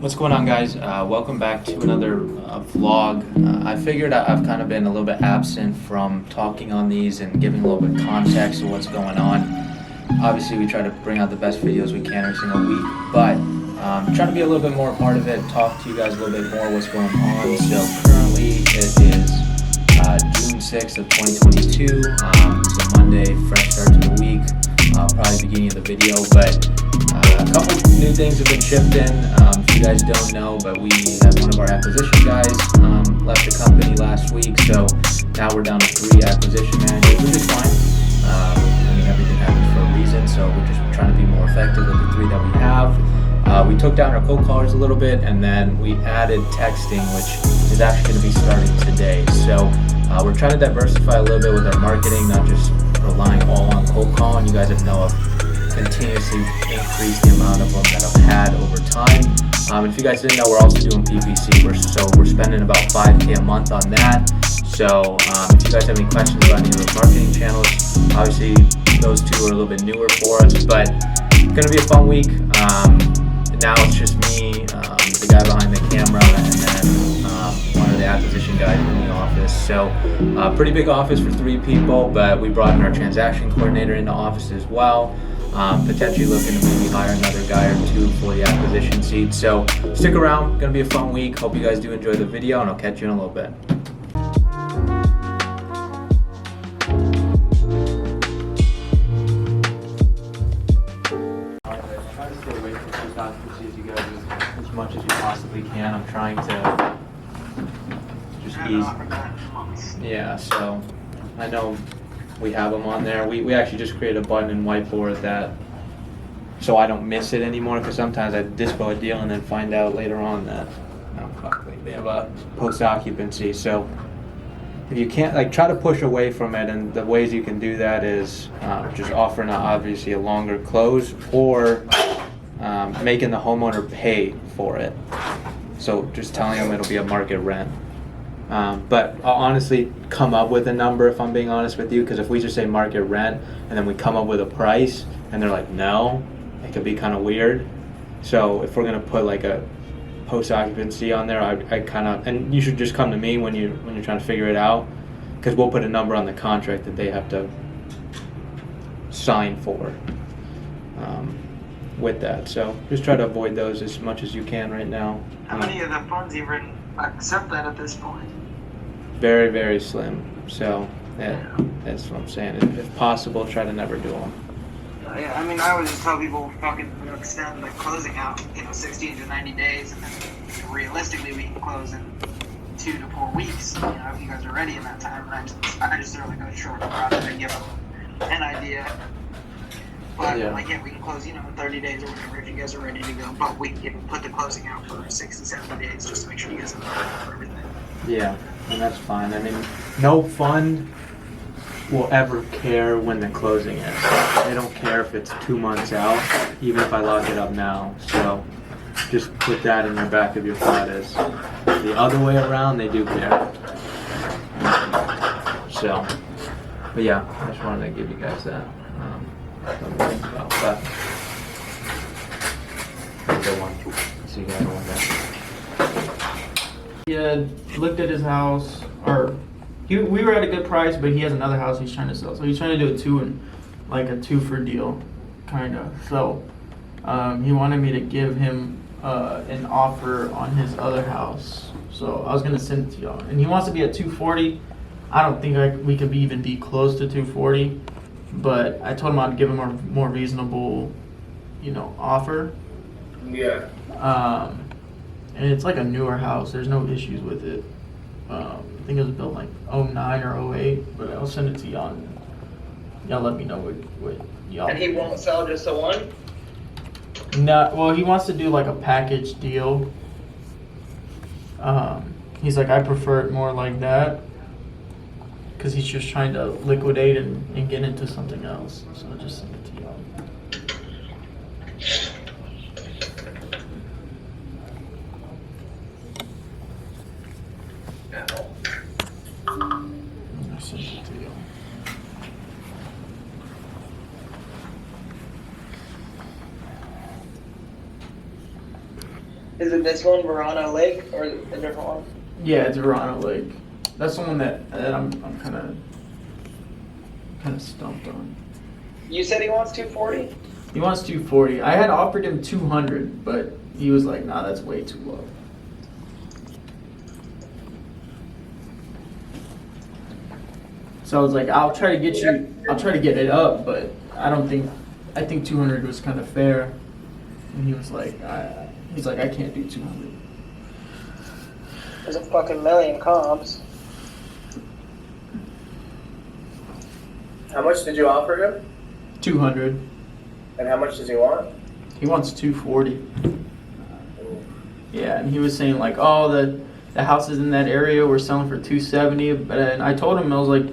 What's going on, guys? Welcome back to another vlog. I figured I've kind of been a little bit absent from talking on these and giving a little bit of context of what's going on. Obviously, we try to bring out the best videos we can every single week, but trying to be a little bit more a part of it, talk to you guys a little bit more what's going on. So currently it is June 6th of 2022. So Monday, fresh start to the week, probably beginning of the video, but a couple new things have been shipped in. If you guys don't know, but we had one of our acquisition guys left the company last week, so now we're down to 3 acquisition managers, which is fine. I mean, everything happens for a reason, so we're just trying to be more effective with the 3 that we have. We took down our cold callers a little bit, and then we added texting, which is actually going to be starting today. So we're trying to diversify a little bit with our marketing, not just relying all on cold calling. You guys have know I've continuously increased the amount of them that I've had over time. And if you guys didn't know, we're also doing PPC. We're spending about $5K a month on that. So if you guys have any questions about any of those marketing channels, obviously those 2 are a little bit newer for us, but it's going to be a fun week. Now it's just me, the guy behind the camera, and then one of the acquisition guys in the office. So pretty big office for 3 people, but we brought in our transaction coordinator into office as well. Potentially looking to maybe hire another guy or 2 for the acquisition seat. So stick around, gonna be a fun week. Hope you guys do enjoy the video, and I'll catch you in a little bit. Try to stay away from post occupancies, you guys, as much as you possibly can. I'm trying to just ease. Yeah, so I know we have them on there. We actually just created a button and whiteboard that, so I don't miss it anymore, because sometimes I dispo a deal and then find out later on that they have a post occupancy. So if you can't, like, try to push away from it, and the ways you can do that is just offering obviously a longer close, or making the homeowner pay for it. So just telling them it'll be a market rent. But I'll honestly come up with a number, if I'm being honest with you, because if we just say market rent and then we come up with a price and they're like, no, it could be kind of weird. So if we're going to put like a post occupancy on there, I kind of, and you should just come to me when you're trying to figure it out, because we'll put a number on the contract that they have to sign for with that. So just try to avoid those as much as you can right now. How many of the funds even accept that at this point? Very, very slim. So that's what I'm saying. If possible, try to never do them. Yeah, I mean, I always just tell people fucking extend the closing out, 16 to 90 days, and then realistically we can close in 2 to 4 weeks. If you guys are ready in that time. I just really go short the product and give them an idea. But we can close, in 30 days or whatever if you guys are ready to go. But we can put the closing out for 60, 70 days just to make sure you guys have the for everything. Yeah, and that's fine. I mean, no fund will ever care when the closing is. They don't care if it's 2 months out, even if I lock it up now. So just put that in the back of your thought as the other way around, they do care. So, but yeah, I just wanted to give you guys that. About that. Good one. See you guys one day. He had looked at his house, or we were at a good price, but he has another house he's trying to sell. So he's trying to do a 2 for deal, kind of. So he wanted me to give him an offer on his other house. So I was gonna send it to y'all, and he wants to be at 240. I don't think we could even be close to 240, but I told him I'd give him a more reasonable, offer. Yeah. And it's like a newer house. There's no issues with it. I think it was built like 09 or 08, but I'll send it to y'all. And y'all let me know what y'all. And he won't sell just the one? No, well, he wants to do like a package deal. He's like, I prefer it more like that, because he's just trying to liquidate and get into something else. So I'll just send it to y'all. I'll send it to y'all. Is it this one, Verano Lake, or is it a different one? Yeah, it's Verano Lake. That's the one that I'm kind of stumped on. You said he wants 240? He wants 240. I had offered him 200, but he was like, "Nah, that's way too low." So I was like, "I'll try to get it up, but I think 200 was kind of fair." And he was like, "I can't do 200." There's a fucking million comps. How much did you offer him? 200. And how much does he want? He wants 240. Yeah, and he was saying like, "Oh, the houses in that area were selling for 270." And I told him, I was like,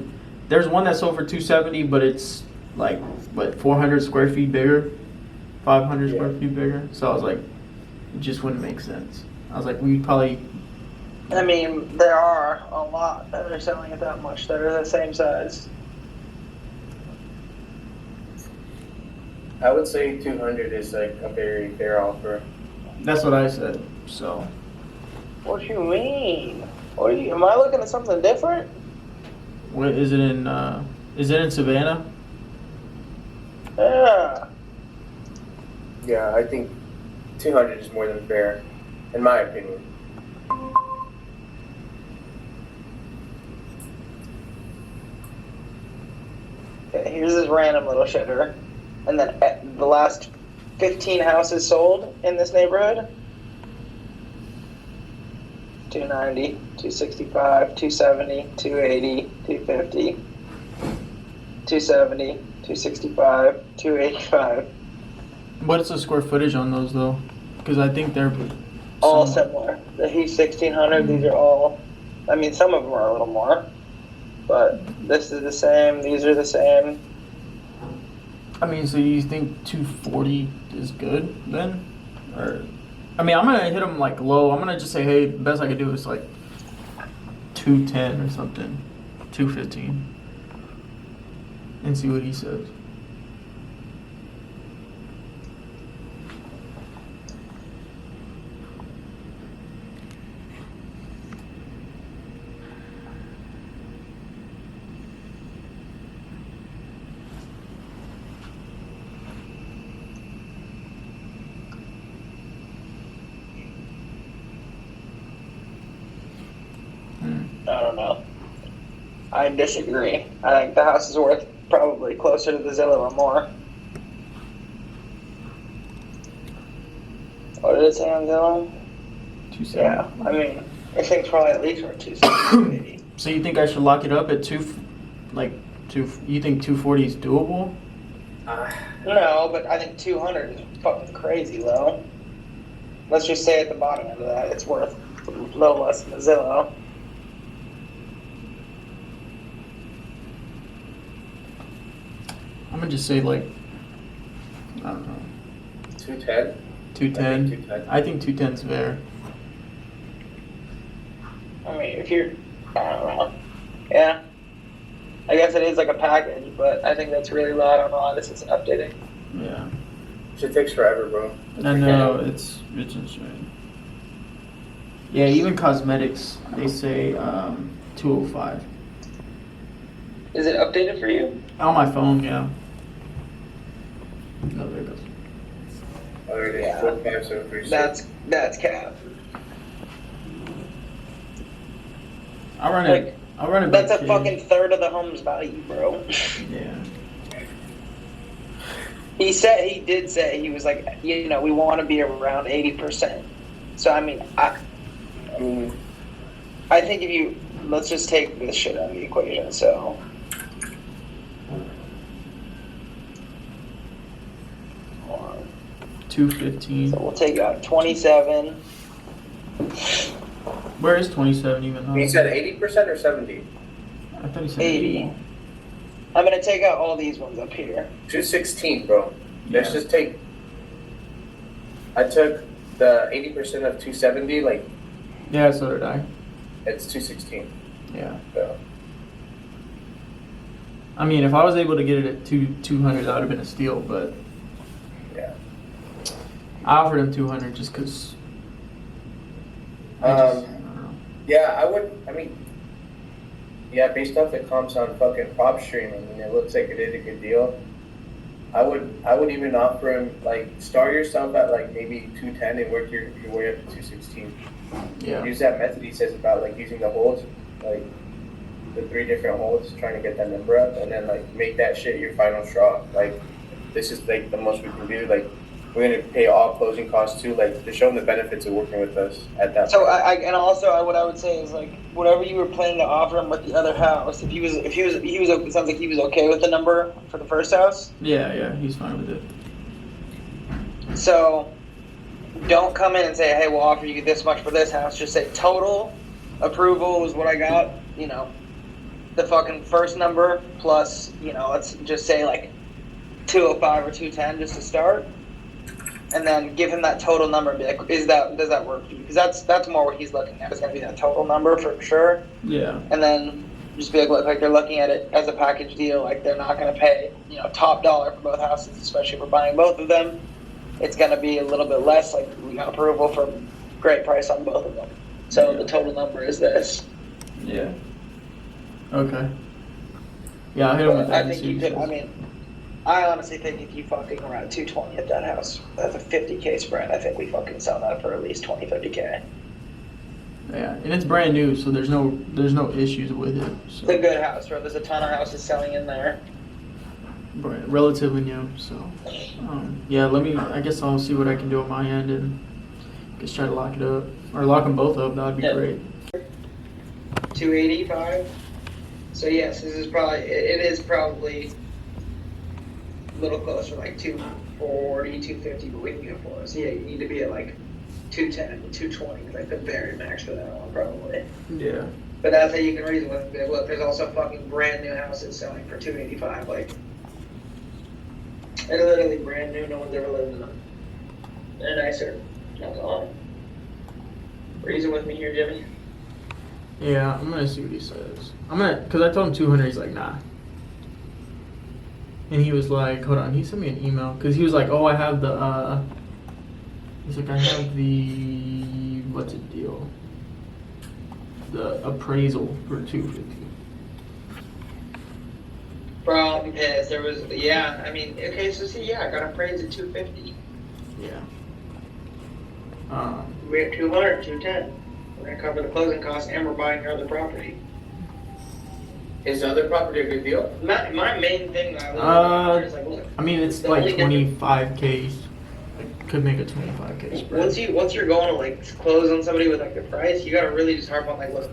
"There's one that sold for 270, but it's like 400 square feet bigger, 500 square feet bigger." So I was like, it just wouldn't make sense. I was like, we probably. I mean, there are a lot that are selling at that much that are the same size. I would say 200 is like a very fair offer. That's what I said. So. What you mean? Am I looking at something different? What is it in? Is it in Savannah? Yeah. Yeah, I think 200 is more than fair, in my opinion. Okay, here's this random little shitter. And then the last 15 houses sold in this neighborhood. 290, 265, 270, 280, 250, 270, 265, 285. What is the square footage on those though? Because I think they're All similar. He's 1600. These are all. I mean, some of them are a little more, but this is the same. These are the same. I mean, so you think 240 is good then? Or, I mean, I'm going to hit him like low. I'm going to just say, hey, the best I could do is like 210 or something, 215, and see what he says. I don't know. I disagree. I think the house is worth probably closer to the Zillow or more. What did it say on Zillow? 270. Yeah, I mean, I think it's probably at least worth 270. So you think I should lock it up at you think 240 is doable? No, but I think 200 is fucking crazy low. Let's just say at the bottom end of that, it's worth a little less than the Zillow. I'm gonna just say like, I don't know, 210? 210. I think 210's fair. I mean, if you're, I don't know. Yeah. I guess it is like a package, but I think that's really low. I don't know why this isn't updating. Yeah. Shit takes forever, bro. I know, it's insane. Yeah, even cosmetics, they say 205. Is it updated for you? On my phone, yeah. No, there it goes. Already, Yeah. 45736. That's cap. I'll run Like, it. I'll run it. That's by a Kish. fucking third of the home's value, bro. Yeah. He did say, he was like, you know, we want to be around 80%. So, I mean, I think if you, let's just take this shit out of the equation, so. 215. So we'll take out 27. Where is 27 even? Huh? He said 80% or 70? I thought he said 80. I'm going to take out all these ones up here. 216, bro. Yeah. Let's just take. I took the 80% of 270, like, Yeah, so did I. it's 216. Yeah. So. I mean, if I was able to get it at 200, that would have been a steal, but Yeah. I offered him 200 just because I don't know. Yeah, I mean, yeah, based off the comps on fucking Propstream, I mean, it looks like it is a good deal. I would even offer him, like, start yourself at, like, maybe 210 and work your way up to 216. Yeah. Use that method he says about, like, using the holds, like, the 3 different holds, trying to get that number up, and then, like, make that shit your final straw. Like, this is, like, the most we can do. Like, we're going to pay all closing costs, too, like, to show him the benefits of working with us at that So point. what I would say is, like, whatever you were planning to offer him with the other house, if he was, it sounds like he was okay with the number for the first house. Yeah, he's fine with it. So, don't come in and say, hey, we'll offer you this much for this house. Just say total approval is what I got, you know, the fucking first number plus, you know, let's just say like 205 or 210 just to start. And then give him that total number and be like, does that work for you? Because that's more what he's looking at. It's going to be that total number for sure. Yeah. And then just be like, look, like they're looking at it as a package deal. Like they're not going to pay, you know, top dollar for both houses, especially if we're buying both of them. It's going to be a little bit less. Like we got approval for great price on both of them. So the total number is this. Yeah. Okay. Yeah, I'll hit him with that. I think you could, I mean, I honestly think if you fucking around 220 at that house, that's a 50K spread. I think we fucking sell that for at least 20, 30K. Yeah, and it's brand new, so there's no issues with it. So. It's a good house, bro. There's a ton of houses selling in there. Relatively new, so yeah. I guess I'll see what I can do on my end and just try to lock it up or lock them both up. That'd be great. 285. So yes, this is probably it is probably a little closer, like 240, 250, but we can get for it. So yeah, you need to be at like 210, 220, like the very max for that one probably. Yeah. But that's how you can reason with it. Look, there's also fucking brand new houses selling for 285. Like they're literally brand new. No one's ever lived in them. They're nicer. Not gonna lie. Reason with me here, Jimmy. Yeah, I'm gonna see what he says. Cause I told him 200. He's like, nah. And he was like, hold on. He sent me an email because he was like, oh, I have the. He's like, I have the what's it deal? The appraisal for 250. Bro, because there was, yeah, I mean, okay, so see, yeah, I got appraised at 250. Yeah. We're at 200, 210. We're going to cover the closing costs and we're buying your other property. Is the other property a good deal? My main thing that I was is like, look. I mean, it's the like only 25K. Could make a 25K spread. Once you're going to like close on somebody with like the price, you got to really just harp on like, look,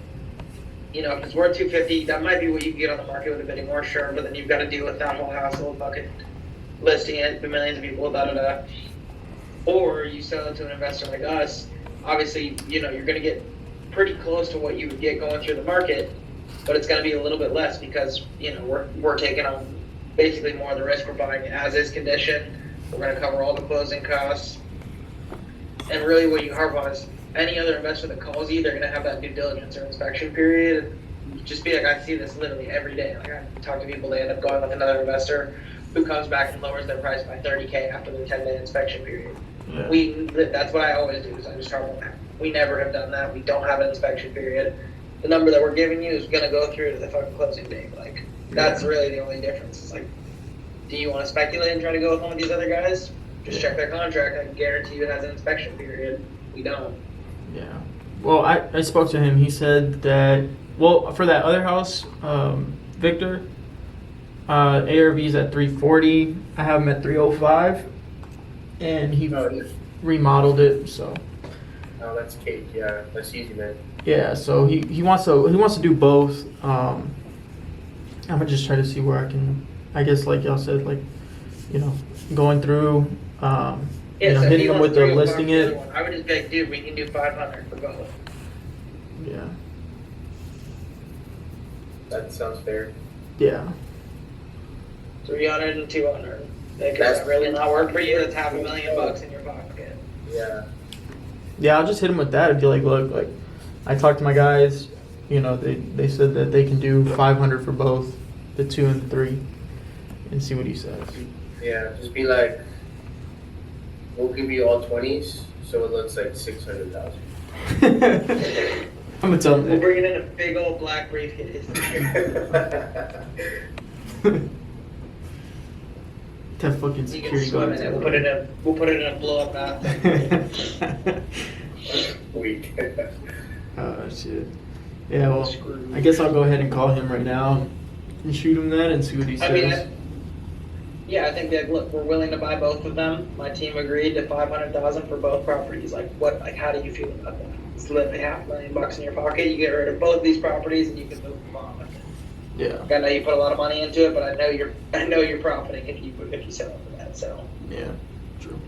you know, if it's worth 250, that might be what you can get on the market with a bidding war, sure, but then you've got to deal with that whole hassle of fucking listing it to millions of people, da. Or you sell it to an investor like us. Obviously, you know, you're going to get pretty close to what you would get going through the market, but it's going to be a little bit less because, you know, we're taking on basically more of the risk. We're buying as is condition. We're going to cover all the closing costs. And really what you harp on is any other investor that calls you, they're going to have that due diligence or inspection period. Just be like, I see this literally every day. Like I talk to people, they end up going with another investor who comes back and lowers their price by 30K after the 10-day inspection period. Yeah. That's what I always do is I just harp on that. We never have done that. We don't have an inspection period. The number that we're giving you is going to go through to the fucking closing date. Like, that's really the only difference. It's like, do you want to speculate and try to go with one of these other guys? Just check their contract. I can guarantee you it has an inspection period. We don't. Yeah. Well, I spoke to him. He said that, well, for that other house, Victor, ARV's at 340. I have him at 305. And he remodeled it, so. Oh, that's cake. Yeah, that's easy, man. Yeah, so he wants to do both. I'm gonna just try to see where I can. I guess like y'all said, like, you know, going through, you know, so hitting them with the listing it. I would just be like, dude, we can do 500 for both. Yeah. That sounds fair. Yeah. 300 and 200. Does that really not work for you? That's $500,000 in your pocket. Yeah. Yeah, I'll just hit him with that and be like, look, like, I talked to my guys, you know, they said that they can do 500 for both, the 2 and the 3, and see what he says. Yeah, just be like, we'll give you all 20s, So it looks like 600,000. I'm gonna tell We're him bringing in a big old black briefcase. that fucking You can security swim guard. in it. We'll put it in a blow up bath. Weak. Oh shit. Yeah, well, I guess I'll go ahead and call him right now and shoot him that and see what he I mean, says. I think that look, we're willing to buy both of them. My team agreed to 500,000 for both properties. Like, what? Like, how do you feel about that? It's literally $500,000 in your pocket. You get rid of both these properties and you can move them on. Yeah. I know you put a lot of money into it, but I know you're profiting if you sell it for that. So Yeah. True.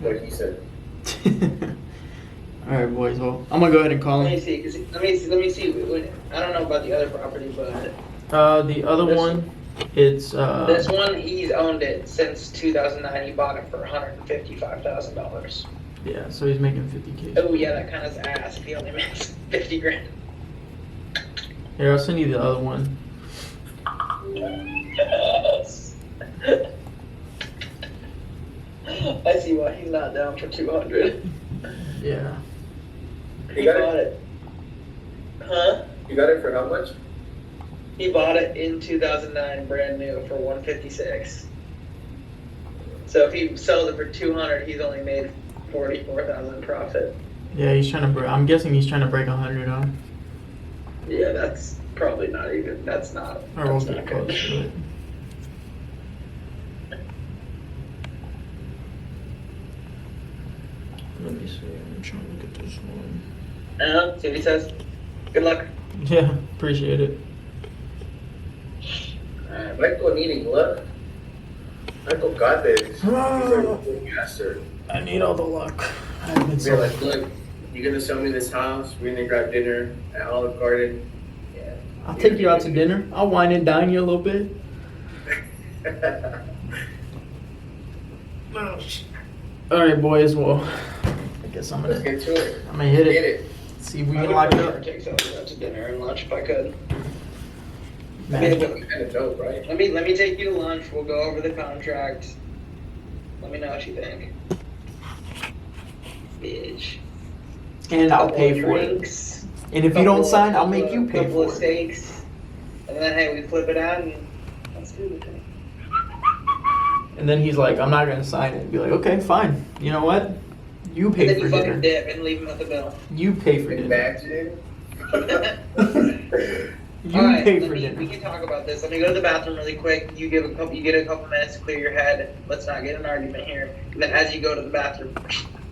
What he said. All right, boys. Well, I'm gonna go ahead and call let me him. see. Let me see. I don't know about the other property, but The other one, it's this one he's owned it since 2009. He bought it for $155,000. yeah. So he's making 50K. Oh yeah, that kind of ass if he only makes 50 grand. Here, I'll send you the other one. Yes. I see why he's not down for 200. Yeah. He You got bought it. Huh? You got it for how much? He bought it in 2009, brand new, for 156. So if he sells it for 200, he's only made 44,000 profit. Yeah, he's trying to break. I'm guessing he's trying to break 100 on. Yeah, that's probably not even. That's not. Or we'll That's get not close to good. it. Let me see. I'm trying to look at this one. See what he says. Good luck. Yeah, appreciate it. Michael needing luck. Michael got this. He's a master. I need all the luck. I haven't been They're so like, look, you're gonna sell me this house. We're gonna grab dinner at Olive Garden. Yeah. I'll take you out to dinner. I'll wine and dine you a little bit. All right, boys. Well, I guess I'm Let's gonna get to it. hit Get it. it. See if we I can would lock it prefer up. take somebody out to dinner and lunch if I could. Man. Kind of dope, right? Let me take you to lunch. We'll go over the contract. Let me know what you think. Bitch. And I'll Couple pay of for it. drinks, And if you don't sign, I'll make you pay couple for of it. steaks, and then hey, we flip it out and let's do the thing. And then he's like, I'm not gonna sign it. Be like, okay, fine. You know what? You And pay then for you fucking dinner. dip and leave him with the bill. You pay for dinner. Imagine. You Alright, pay for we dinner. can talk about this. Let me go to the bathroom really quick. You get a couple minutes to clear your head. Let's not get an argument here. And then as you go to the bathroom,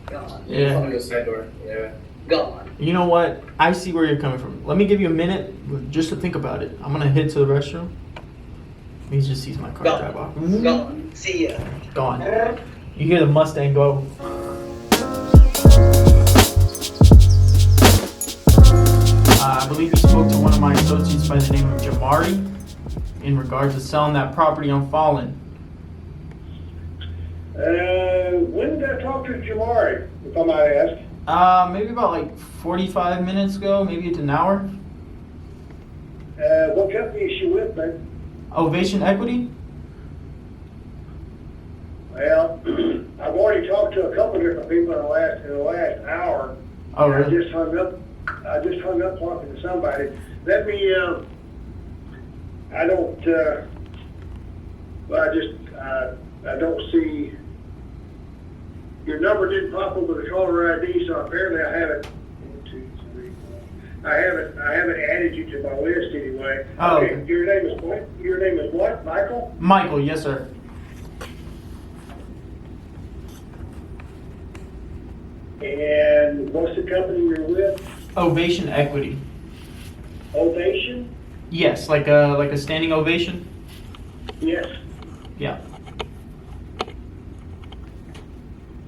gone. Yeah. On the side door. Yeah. Gone. You know what? I see where you're coming from. Let me give you a minute just to think about it. I'm gonna head to the restroom. He just sees my car drive off. Gone. See ya. Gone. You hear the Mustang go. I believe you spoke to one of my associates by the name of Jamari in regards to selling that property on Fallen. When did I talk to Jamari, if I might ask? Maybe about like 45 minutes ago, maybe it's an hour. What company is she with, man? Ovation Equity? Well, I've already talked to a couple different people in the last hour. Oh, I really? just hung up talking to somebody. Let me, I don't see, your number didn't pop over the caller ID, so apparently I haven't, 1, 2, 3, 4. I haven't added you to my list anyway. Oh, Okay, okay. your name is what, Michael? Michael, yes, sir. And what's the company you're with? Ovation Equity. Ovation? Yes, like a standing ovation. Yes. Yeah.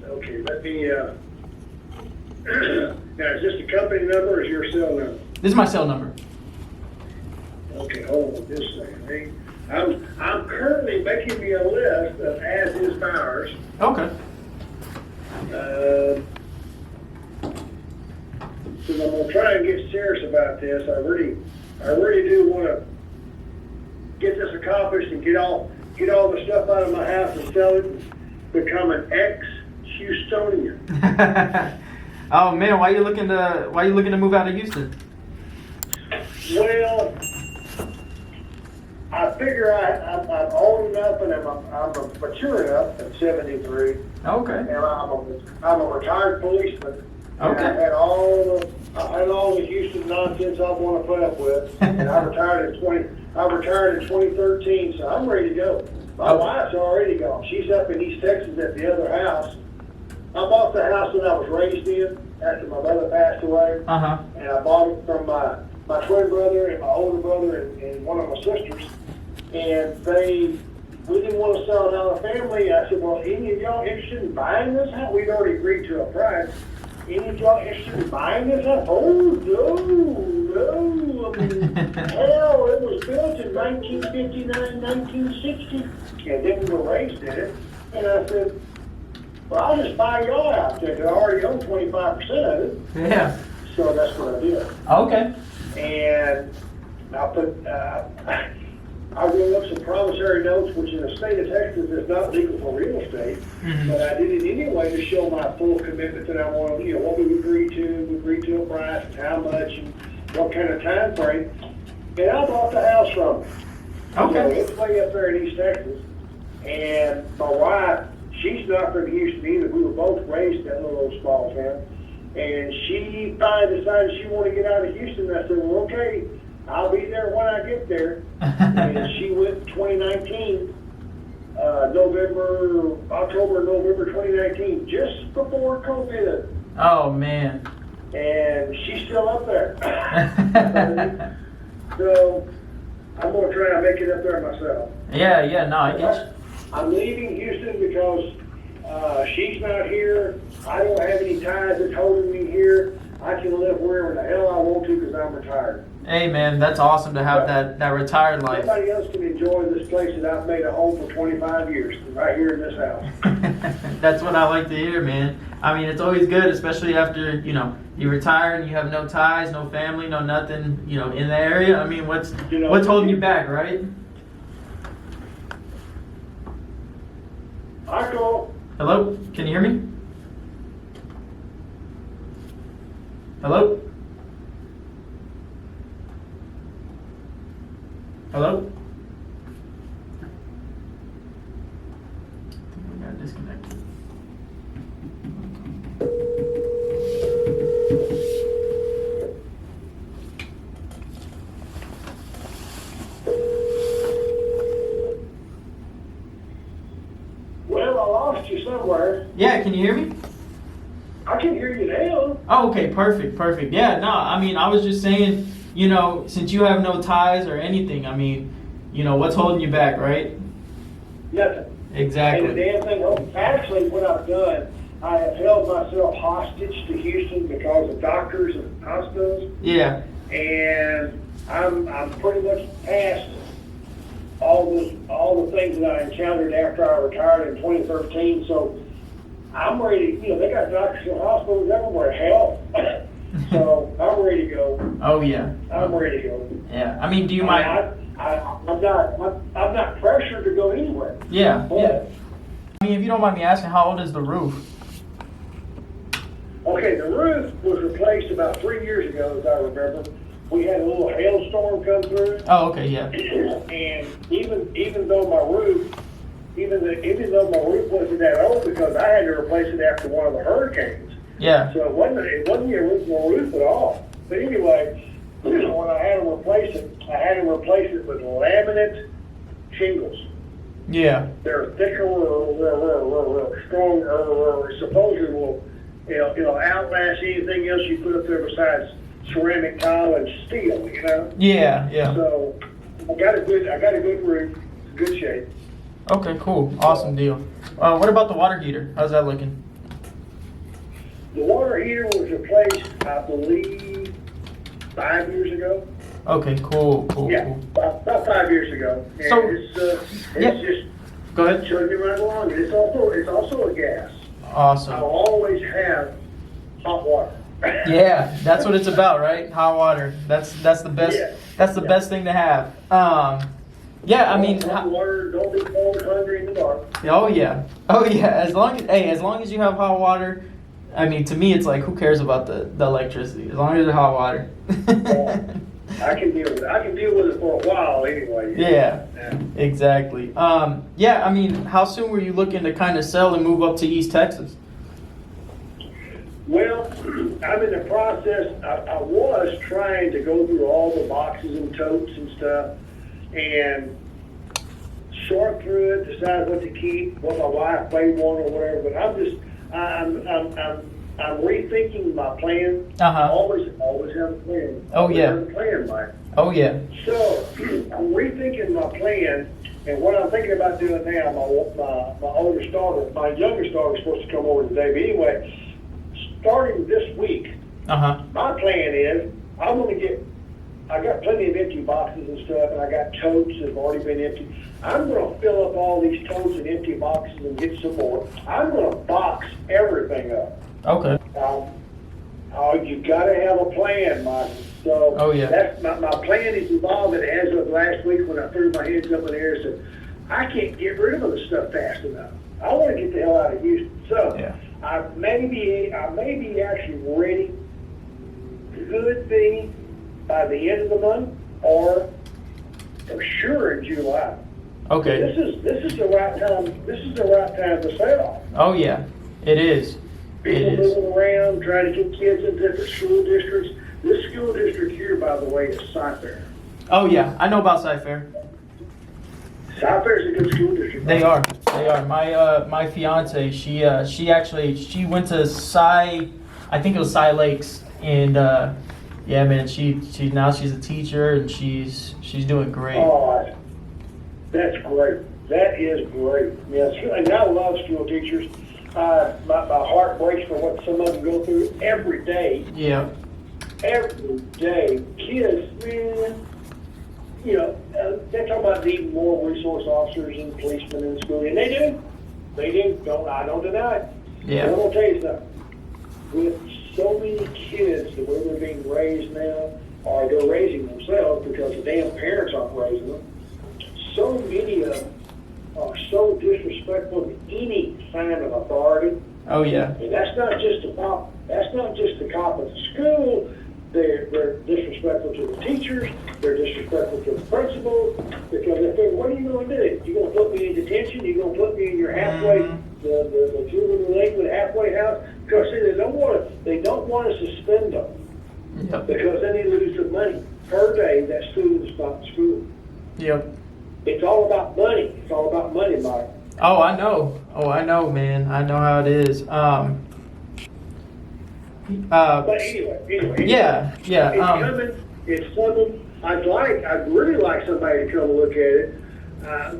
Okay, let me, now is this the company number or is your cell number? This is my cell number. Okay, hold on just a second. Hey, I'm currently making me a list of as-is buyers. Okay. Because I'm gonna try and get serious about this. I really do want to get this accomplished and get all the stuff out of my house and sell it, become an Houstonian. Oh man, why you looking to move out of Houston? Well, I figure I'm old enough and I'm mature enough at 73, Okay. and I'm a retired policeman. And Okay. I've had all the Houston nonsense I want to put up with, and I retired in 2013, so I'm ready to go. My Okay. wife's already gone. She's up in East Texas at the other house. I bought the house that I was raised in after my mother passed away, Uh-huh. and I bought it from my twin brother and my older brother and one of my sisters. And we didn't want to sell it out of the family. I said, well, any of y'all interested in buying this house? We'd already agreed to a price. Any of y'all interested in buying this house? Oh, no. I mean, hell, it was built in 1959, 1960. And then we were raised in it. And I said, well, I'll just buy y'all out there. 'Cause I already own 25% of it. Yeah. So that's what I did. Okay. And I wrote up some promissory notes, which in the state of Texas is not legal for real estate, Mhm. but I did it anyway to show my full commitment that I want, what we agreed to. We agreed to a price, and how much, and what kind of time frame. And I bought the house from them. Okay. So it's way up there in East Texas. And my wife, she's not from Houston either. We were both raised in that little old small town. And she finally decided she wanted to get out of Houston. And I said, well, okay, I'll be there when I get there. And she went 2019, October, November 2019, just before COVID. Oh man. And she's still up there. So I'm going to try and make it up there myself. Yeah, no, I get you. I'm leaving Houston because she's not here. I don't have any ties that's holding me here. I can live wherever the hell I want to because I'm retired. Hey man, that's awesome to have that retired life. Somebody else can enjoy this place that I've made a home for 25 years, right here in this house. That's what I like to hear, man. I mean, it's always good, especially after, you retire and you have no ties, no family, no nothing, in the area. I mean, what's holding you back, right? Michael, Hello? Can you hear me? Hello? Hello? I think we got disconnected. well, I lost you somewhere. Yeah, can you hear me? I can hear you now. Oh, okay, perfect. Yeah, no, I mean, I was just saying, since you have no ties or anything, I mean, what's holding you back, right? Nothing. Exactly. And the damn thing, actually, what I've done, I have held myself hostage to Houston because of doctors and hospitals. Yeah. And I'm pretty much past all the things that I encountered after I retired in 2013. So I'm ready. They got doctors and hospitals everywhere. Hell, so I'm ready to go. Oh yeah. I'm ready to go. Yeah. I mean, do you mind? I'm not pressured to go anywhere. Yeah. But, Yeah. I mean, if you don't mind me asking, how old is the roof? Okay, the roof was replaced about 3 years ago, as I remember. We had a little hailstorm come through. Oh, okay, yeah. And even though my roof wasn't that old, because I had to replace it after one of the hurricanes. Yeah. So it wasn't the original roof at all. But anyway, when I had to replace it with laminate shingles. Yeah. They're thicker, stronger, supposedly will outlast anything else you put up there besides ceramic tile and steel. Yeah. Yeah. So I got a good roof, good shape. Okay, cool. Awesome deal. What about the water heater? How's that looking? The water heater was replaced, I believe, 5 years ago. Okay, cool. Yeah, about 5 years ago. And So- it's just Go ahead. chugging right along. It's also a gas. Awesome. I'll always have hot water. Yeah, that's what it's about, right? Hot water. That's the best. Yeah. That's the best thing to have. Yeah, I mean, Hot water, don't be cold, hungry in the dark. oh yeah, as long as you have hot water. I mean, to me, it's like, who cares about the electricity? As long as there's hot water. I can deal with it. I can deal with it for a while anyway. Yeah, exactly. Yeah, I mean, how soon were you looking to kind of sell and move up to East Texas? Well, I'm in the process. I was trying to go through all the boxes and totes and stuff and sort through it, decide what to keep, what my wife may want or whatever. But I'm rethinking my plan. Always have a plan. Oh, yeah. Have a plan, Mike. Oh yeah. So I'm rethinking my plan, and what I'm thinking about doing now. My oldest daughter, my youngest daughter, is supposed to come over today. But anyway, starting this week, my plan is I got plenty of empty boxes and stuff, and I got totes that have already been empty. I'm going to fill up all these totes and empty boxes and get some more. I'm going to box everything up. Okay. You got to have a plan, Michael. So that's my plan is evolving as of last week when I threw my hands up in the air and said, I can't get rid of the stuff fast enough. I want to get the hell out of Houston. So I may be actually ready. Could be by the end of the month or for sure in July. Okay. This is the right time. This is the right time to sell. Oh yeah, it is. People moving around, trying to get kids in different school districts. This school district here, by the way, is Cy-Fair. Oh yeah, I know about Cy-Fair. Cy-Fair is a good school district. They are. My fiance, she went to I think it was Cy Lakes, and yeah, man, she's a teacher and she's doing great. Oh, that's great. That is great. Yes, and I love school teachers. My heart breaks for what some of them go through every day. Yeah. Every day, kids, man. They're talking about needing more resource officers and policemen in the school, and they do. I don't deny it. Yeah. But I'm gonna tell you something. With so many kids, the way they're being raised now, or they're raising themselves because the damn parents aren't raising them. So many of them are so disrespectful to any sign of authority. Oh yeah. And that's not just the cop. That's not just the cop at the school. They're disrespectful to the teachers. They're disrespectful to the principals because they think, what are you going to do? You're going to put me in detention? You're going to put me in your halfway, the juvenile delinquent halfway house? Because see, they don't want to suspend them because then they lose their money per day. That student is not in school. Yep. It's all about money. It's all about money, Mike. Oh, I know, man. I know how it is. But anyway. Yeah. It's coming. I'd really like somebody to come and look at it.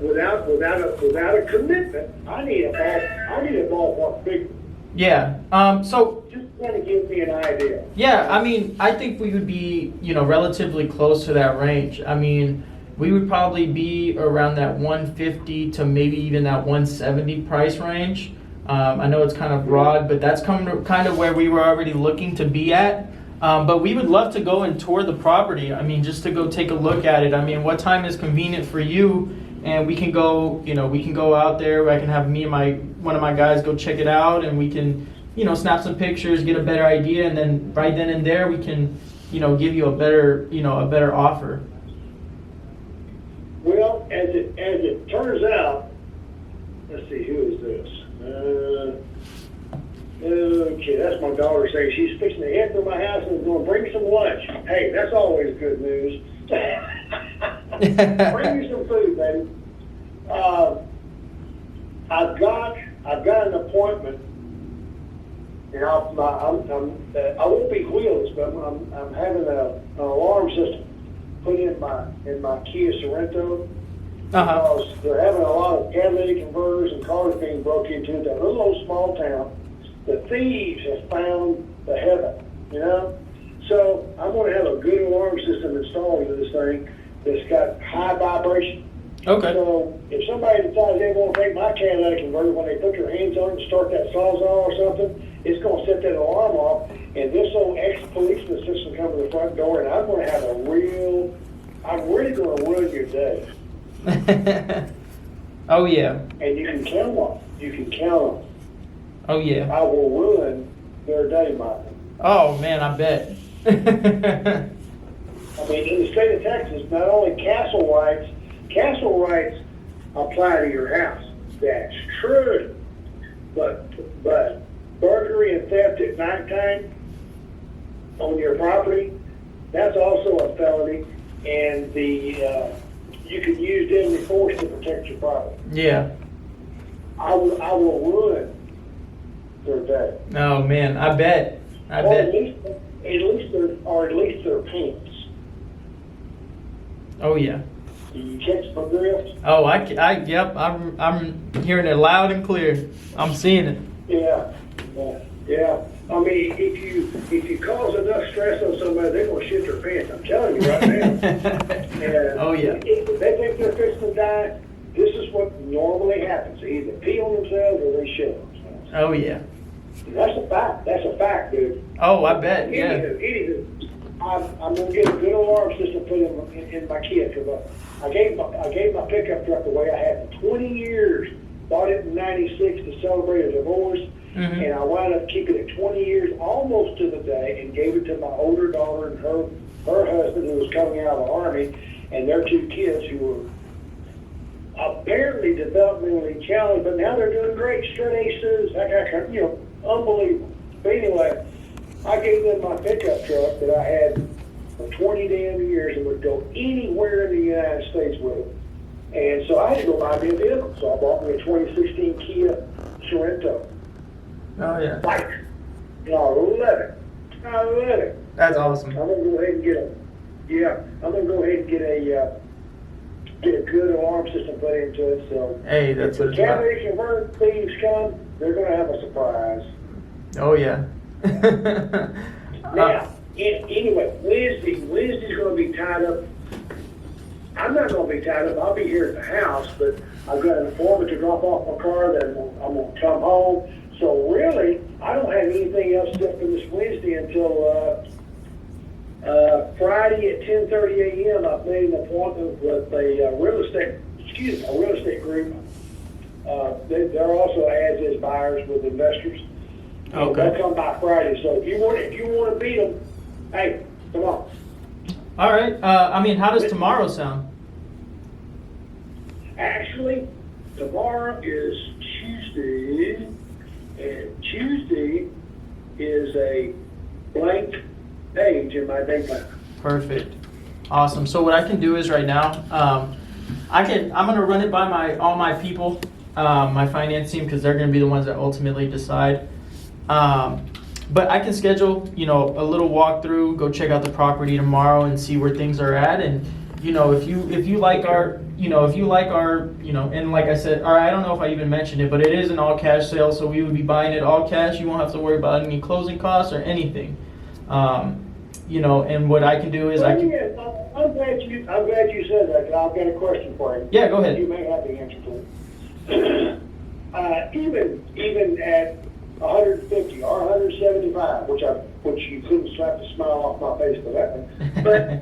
Without a commitment, I need a ballpark figure. Yeah. So just kind of give me an idea. Yeah, I mean, I think we would be, relatively close to that range. I mean, we would probably be around that 150 to maybe even that 170 price range. I know it's kind of broad, but that's kind of where we were already looking to be at. But we would love to go and tour the property. I mean, just to go take a look at it. I mean, what time is convenient for you? And we can go, out there. I can have me and one of my guys go check it out, and we can, snap some pictures, get a better idea, and then right then and there we can, give you a better offer. Well, as it turns out, let's see, who is this? Okay, that's my daughter saying she's fixing to head to my house and is going to bring some lunch. Hey, that's always good news. Bring me some food, baby. I've got an appointment, and I won't be wheels, but I'm having an alarm system put in my Kia Sorento. Because they're having a lot of catalytic converters and cars being broke into that little old small town. The thieves have found the heaven, So I'm going to have a good alarm system installed in this thing that's got high vibration. Okay. So if somebody decides they want to take my catalytic converter when they put their hands on it and start that Sawzall or something, it's going to set that alarm off, and this old ex-policeman system come to the front door, and I'm really going to ruin your day. Oh yeah. And you can count on it. You can count on it. Oh yeah. I will ruin their day, Mike. Oh man, I bet. I mean, in the state of Texas, not only castle rights apply to your house. That's true. But burglary and theft at nighttime on your property, that's also a felony, and you can use deadly force to protect your property. Yeah. I will ruin their day. Oh man, I bet. I Or bet. at least their pants. Oh yeah. Do you catch my drift? Oh, yep. I'm hearing it loud and clear. I'm seeing it. Yeah. I mean, if you cause enough stress on somebody, they're gonna shit their pants. I'm telling you right now. And Oh yeah. if they think they're fixing to die, this is what normally happens. They either pee on themselves or they shit on themselves. Oh yeah. And that's a fact. That's a fact, dude. Oh, I bet. Yeah. Anywho, I'm gonna get a good alarm system put in my kit because I gave my pickup truck away. I had for 20 years. Bought it in '96 to celebrate a divorce, Mhm. and I wound up keeping it 20 years, almost to the day, and gave it to my older daughter and her husband, who was coming out of the Army, and their 2 kids who were apparently developmentally challenged, but now they're doing great, straight A students. Unbelievable. But anyway, I gave them my pickup truck that I had for 20 damn years and would go anywhere in the United States with it. And so I had to go buy me a vehicle. So I bought me a 2016 Kia Sorento. Oh yeah. White. And I love it. I love it. That's awesome. I'm gonna go ahead and get a good alarm system put into it. So Hey, that's what if it's the about. Catholic converted thieves come, they're gonna have a surprise. Oh yeah. Now, anyway, Wednesday's gonna be tied up. I'm not going to be tied up. I'll be here at the house, but I've got an appointment to drop off my car. Then I'm going to come home. So really, I don't have anything else set for this Wednesday until Friday at 10:30 a.m. I've made an appointment with a real estate group. They're also as is buyers with investors. Okay. They'll come by Friday. So if you want to beat them, hey, come on. All right. How does tomorrow sound? Actually, tomorrow is Tuesday, and Tuesday is a blank page in my day plan. Perfect. Awesome. So what I can do is right now, I'm gonna run it by all my people, my finance team, because they're gonna be the ones that ultimately decide. But I can schedule, a little walkthrough, go check out the property tomorrow and see where things are at. And, if you like our, and like I said, or I don't know if I even mentioned it, but it is an all cash sale. So we would be buying it all cash. You won't have to worry about any closing costs or anything. And what I can do is I'm glad you said that. 'Cause I've got a question for you. Yeah, go ahead. You may have the answer to it. Even at 150 or 175, which you couldn't slap the smile off my face for that one. But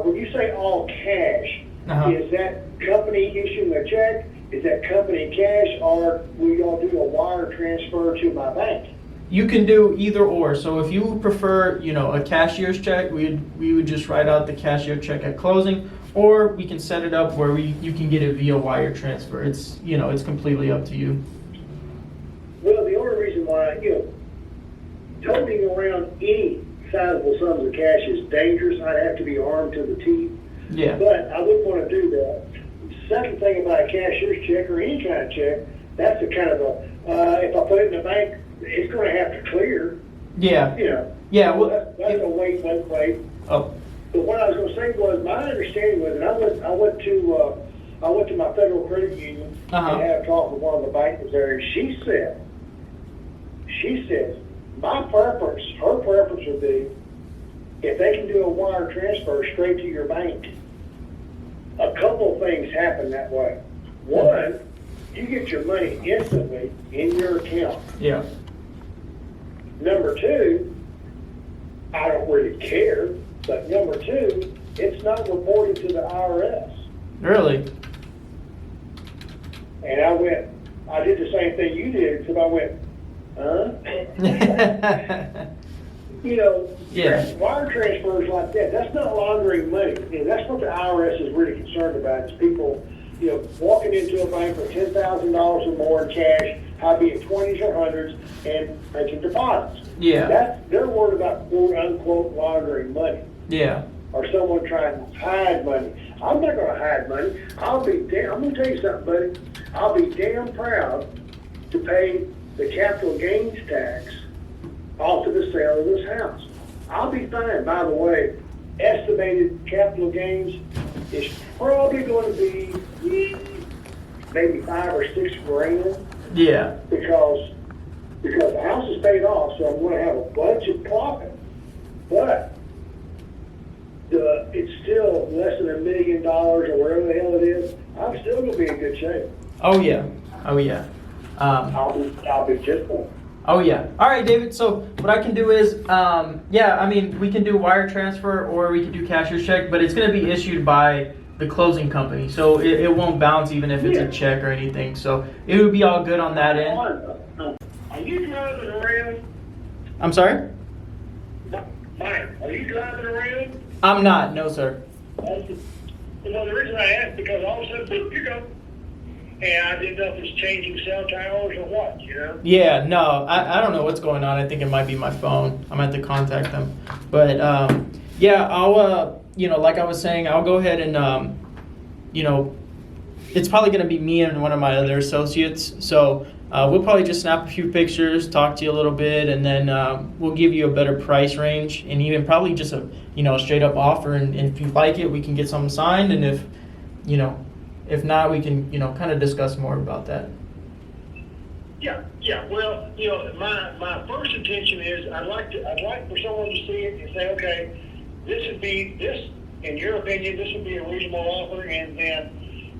when you say all cash, is that company issuing a check? Is that company cash, or will y'all do a wire transfer to my bank? You can do either or. So if you prefer, a cashier's check, we would just write out the cashier check at closing, or we can set it up where you can get it via wire transfer. It's it's completely up to you. Well, the only reason why, toting around any sizable sums of cash is dangerous. I'd have to be armed to the teeth. Yeah. But I wouldn't want to do that. Second thing about a cashier's check or any kind of check, that's the kind of if I put it in the bank, it's going to have to clear. Yeah. Yeah. So Well, that's a wait. Oh. But what I was going to say was, my understanding was, and I went to my federal credit union and had a talk with one of the bankers there, and she said, her preference would be if they can do a wire transfer straight to your bank. A couple of things happen that way. One, you get your money instantly in your account. Yeah. Number two, I don't really care, but number two, it's not reported to the IRS. Really? And I did the same thing you did, because I went, huh? You know, Yeah. wire transfers like that, that's not laundering money. And that's what the IRS is really concerned about, is people, you know, walking into a bank with $10,000 or more in cash, be it 20s or 100s, and making deposits. Yeah. They're worried about quote unquote laundering money, Yeah. or someone trying to hide money. I'm not going to hide money. I'm going to tell you something, buddy. I'll be damn proud to pay the capital gains tax off of the sale of this house. I'll be fine. By the way, estimated capital gains is probably going to be maybe $5 or $6 grand, Yeah. because the house is paid off, so I'm going to have a bunch of profit. But it's still less than $1 million or whatever the hell it is. I'm still going to be in good shape. Oh yeah. Oh yeah. I'll be just fine. Oh yeah. All right, David. So what I can do is, yeah, I mean, we can do wire transfer or we can do cashier's check, but it's going to be issued by the closing company, so it won't bounce even if it's a check or anything. So it would be all good on that end. Are you driving around? I'm sorry? Mike, are you driving around? I'm not. No, sir. Well, the reason I asked, because all of a sudden, boop, you go. And I didn't know if it's changing cell towers or what, you know? Yeah. No, I don't know what's going on. I think it might be my phone. I'm going to have to contact them. But yeah, I'll you know, like I was saying, I'll go ahead and you know, it's probably going to be me and one of my other associates. So we'll probably just snap a few pictures, talk to you a little bit, and then we'll give you a better price range and even probably just a, you know, straight up offer. And if you like it, we can get something signed. And if, you know, if not, we can, you know, kind of discuss more about that. Yeah. Well, you know, my first intention is I'd like for someone to see it and say, okay, this, in your opinion, this would be a reasonable offer, and then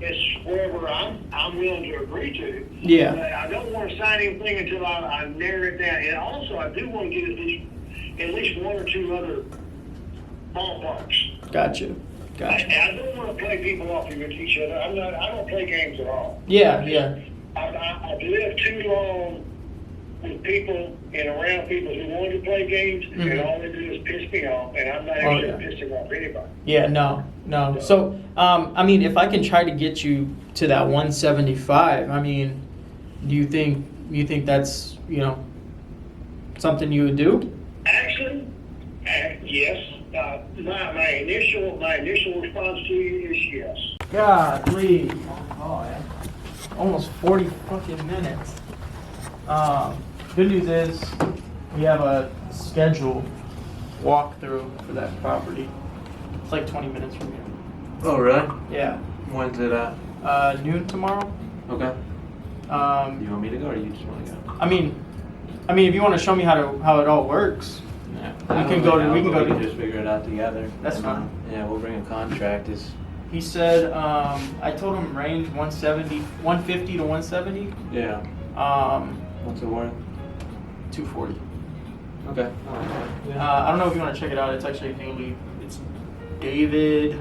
it's wherever I'm willing to agree to. Yeah. But I don't want to sign anything until I narrow it down. And also, I do want to get at least one or two other ballparks. Gotcha. I don't want to play people off against each other. I don't play games at all. Yeah. I've lived too long with people and around people who want to play games, and all they do is piss me off, and I'm not actually pissing off anybody. Yeah, no. So, I mean, if I can try to get you to that 175, I mean, do you think that's, you know, something you would do? Actually, yes. My initial response to you is yes. Godly. Oh, yeah. Almost 40 fucking minutes. Good news is we have a scheduled walkthrough for that property. It's like 20 minutes from here. Oh, really? Yeah. When's it at? Noon tomorrow. Okay. You want me to go, or you just want to go? I mean, if you want to show me how it all works, Yeah. we can go to. Just figure it out together. That's fine. Yeah, we'll bring a contract. He said, I told him range 150 to 170. Yeah. What's it worth? 240. Okay. I don't know if you want to check it out. It's actually it's David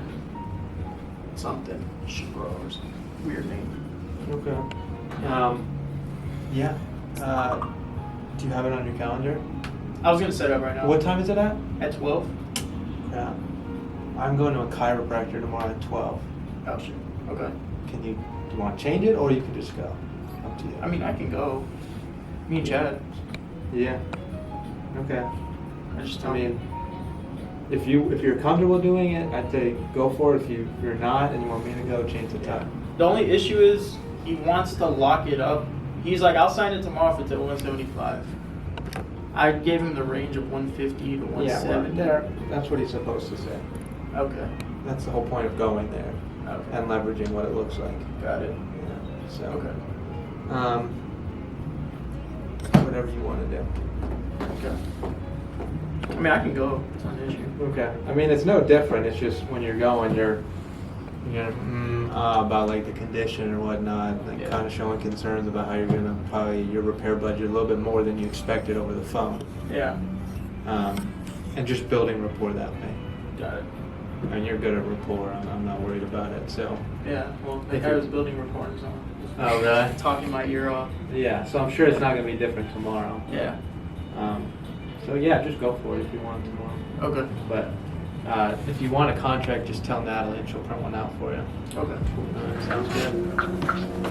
something. Bros. Weird name. Okay. Yeah. Do you have it on your calendar? I was gonna set it up right now. What time is it at? At 12. Yeah. I'm going to a chiropractor tomorrow at 12. Oh shit. Okay. Do you want to change it, or you can just go? Up to you. I mean, I can go. Me and Chad. Yeah. Okay. I mean, if you're comfortable doing it, I'd say go for it. If you're not and you want me to go, change the time. The only issue is he wants to lock it up. He's like, I'll sign it tomorrow for 175. I gave him the range of 150 to 170. Yeah, well, that's what he's supposed to say. Okay. That's the whole point of going there Okay. and leveraging what it looks like. Got it. Yeah. So. Okay. Whatever you want to do. Okay. I mean, I can go. It's not an issue. Okay. I mean, it's no different. It's just when you're going, you're about like the condition or whatnot, like kind of showing concerns about how you're gonna probably your repair budget a little bit more than you expected over the phone. Yeah. And just building rapport that way. Got it. And you're good at rapport. I'm not worried about it. So. Yeah, well, the If guy you- was building reports on. Oh really? Talking my ear off. Yeah. So I'm sure it's not gonna be different tomorrow. Yeah. So yeah, just go for it if you want tomorrow. Okay. But if you want a contract, just tell Natalie and she'll print one out for you. Okay. Sounds good.